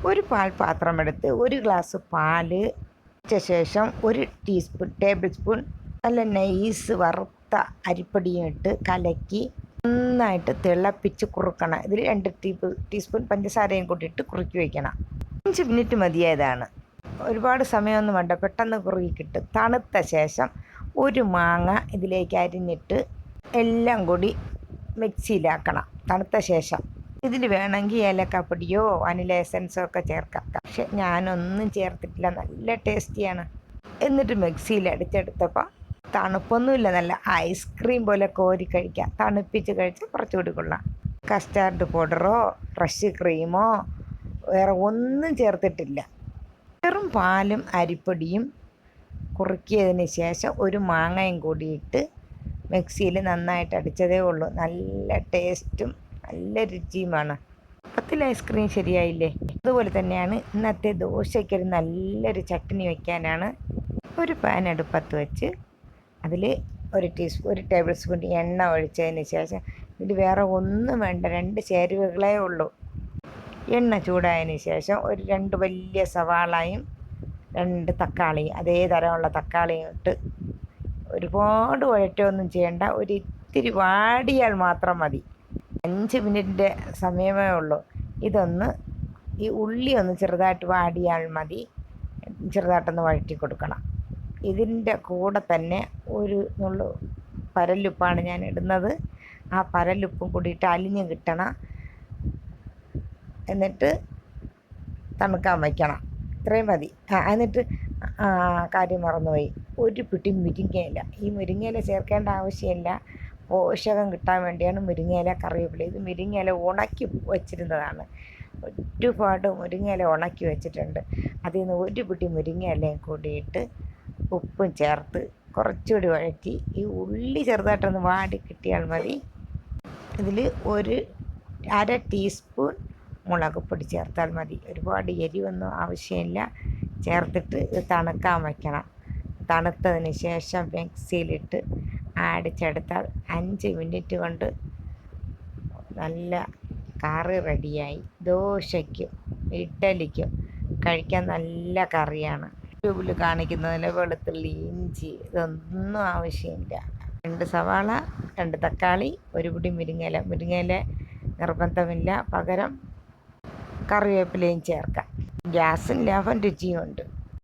ഒരു പാൽപാത്രമെടുത്ത് 1 ഗ്ലാസ് പാല് വെച്ച ശേഷം 1 ടേബിൾ സ്പൂൺ നല്ല നൈസ് വറുത്ത അരിപ്പൊടിയും ഇട്ട് കലക്കി നന്നായിട്ട് തിളപ്പിച്ച് കുറുക്കണം. ഇതിൽ 2 ടീസ്പൂൺ പഞ്ചസാരയും കൂടി ഇട്ട് കുറുക്കി വയ്ക്കണം. 5 മിനിറ്റ് മതിയായതാണ്. ഒരുപാട് സമയമൊന്നും വേണ്ട, പെട്ടെന്ന് കുറുകി കിട്ടും. തണുത്ത ശേഷം 1 മാങ്ങ ഇതിലേക്ക് അരിഞ്ഞിട്ട് എല്ലാം കൂടി മിക്സിയിലാക്കണം. തണുത്ത ശേഷം ഇതിൽ വേണമെങ്കിൽ ഏലക്കാപ്പൊടിയോ വനില എസൻസോ ഒക്കെ ചേർക്കാം. പക്ഷെ ഞാനൊന്നും ചേർത്തിട്ടില്ല, നല്ല ടേസ്റ്റിയാണ്. എന്നിട്ട് മിക്സിയിൽ അടിച്ചെടുത്തപ്പോൾ തണുപ്പൊന്നുമില്ല, നല്ല ഐസ്ക്രീം പോലെ കോരി കഴിക്കാം. തണുപ്പിച്ച് കഴിച്ചാൽ കുറച്ചുകൂടി കൊള്ളാം. കസ്റ്റാർഡ് പൗഡറോ ഫ്രഷ് ക്രീമോ വേറെ ഒന്നും ചേർത്തിട്ടില്ല. വെറും പാലും അരിപ്പൊടിയും കുറുക്കിയതിന് ശേഷം 1 മാങ്ങയും കൂടിയിട്ട് മിക്സിയിൽ നന്നായിട്ട് അടിച്ചതേ ഉള്ളൂ. നല്ല ടേസ്റ്റും നല്ല രുചിയുമാണ്. അപ്പത്തിൽ ഐസ്ക്രീം ശരിയായില്ലേ? അതുപോലെ തന്നെയാണ് ഇന്നത്തെ ദോശയ്ക്കൊരു നല്ലൊരു ചട്നി വയ്ക്കാനാണ്. ഒരു പാൻ അടുപ്പത്ത് വെച്ച് അതിൽ 1 ടേബിൾ സ്പൂൺ എണ്ണ ഒഴിച്ചതിന് ശേഷം ഇതിൽ വേറെ ഒന്നും വേണ്ട, 2 ചേരുവകളേ ഉള്ളൂ. എണ്ണ ചൂടായതിന് ശേഷം 2 വലിയ സവാളയും 2 തക്കാളിയും, അതേ തരമുള്ള തക്കാളിയും ഇട്ട് ഒരുപാട് വഴറ്റൊന്നും ചെയ്യണ്ട, ഒരിത്തിരി വാടിയാൽ മാത്രം മതി. 5 മിനിറ്റിൻ്റെ സമയമേ ഉള്ളൂ. ഈ ഉള്ളി ഒന്ന് ചെറുതായിട്ട് വാടിയാൽ മതി. ചെറുതായിട്ടൊന്ന് വഴറ്റി കൊടുക്കണം. ഇതിൻ്റെ കൂടെ തന്നെ ഒരു നുള്ളു പരലുപ്പാണ് ഞാൻ ഇടുന്നത്. ആ പരലുപ്പും കൂടിയിട്ട് അലിഞ്ഞ് കിട്ടണം. എന്നിട്ട് തണുക്കാൻ വയ്ക്കണം. ഇത്രയും മതി. എന്നിട്ട് കാര്യം മറന്നുപോയി, 1 പിടി മുരിങ്ങയില. ഈ മുരിങ്ങയില ചേർക്കേണ്ട ആവശ്യമില്ല, പോഷകം കിട്ടാൻ വേണ്ടിയാണ് മുരിങ്ങയില, കറിവേപ്പില. ഇത് മുരിങ്ങയില ഉണക്കി വച്ചിരുന്നതാണ്. ഒരുപാട് മുരിങ്ങയില ഉണക്കി വെച്ചിട്ടുണ്ട്. അതിൽ നിന്ന് 1 പിടി മുരിങ്ങയിലയും കൂടിയിട്ട് ഉപ്പും ചേർത്ത് കുറച്ചുകൂടി വഴറ്റി ഈ ഉള്ളി ചെറുതായിട്ടൊന്ന് വാടി കിട്ടിയാൽ മതി. ഇതിൽ 1/2 ടീസ്പൂൺ മുളക് പൊടി ചേർത്താൽ മതി. ഒരുപാട് എരിവൊന്നും ആവശ്യമില്ല. ചേർത്തിട്ട് ഇത് തണുക്കാൻ വയ്ക്കണം. തണുത്തതിന് ശേഷം മിക്സിയിലിട്ട് അടിച്ചെടുത്താൽ 5 മിനിറ്റ് കൊണ്ട് നല്ല കറി റെഡിയായി. ദോശയ്ക്കും ഇഡ്ഡലിക്കും കഴിക്കാൻ നല്ല കറിയാണ്. യൂട്യൂബിൽ കാണിക്കുന്നതിൽ വെളുത്തുള്ളി, ഇഞ്ചി ഇതൊന്നും ആവശ്യമില്ല. 2 സവാള, 2 തക്കാളി, 1 പിടി മുരിങ്ങയില നിർബന്ധമില്ല, പകരം കറിവേപ്പിലയും ചേർക്കാം. ഗ്യാസും ലാഭം, രുചിയുമുണ്ട്.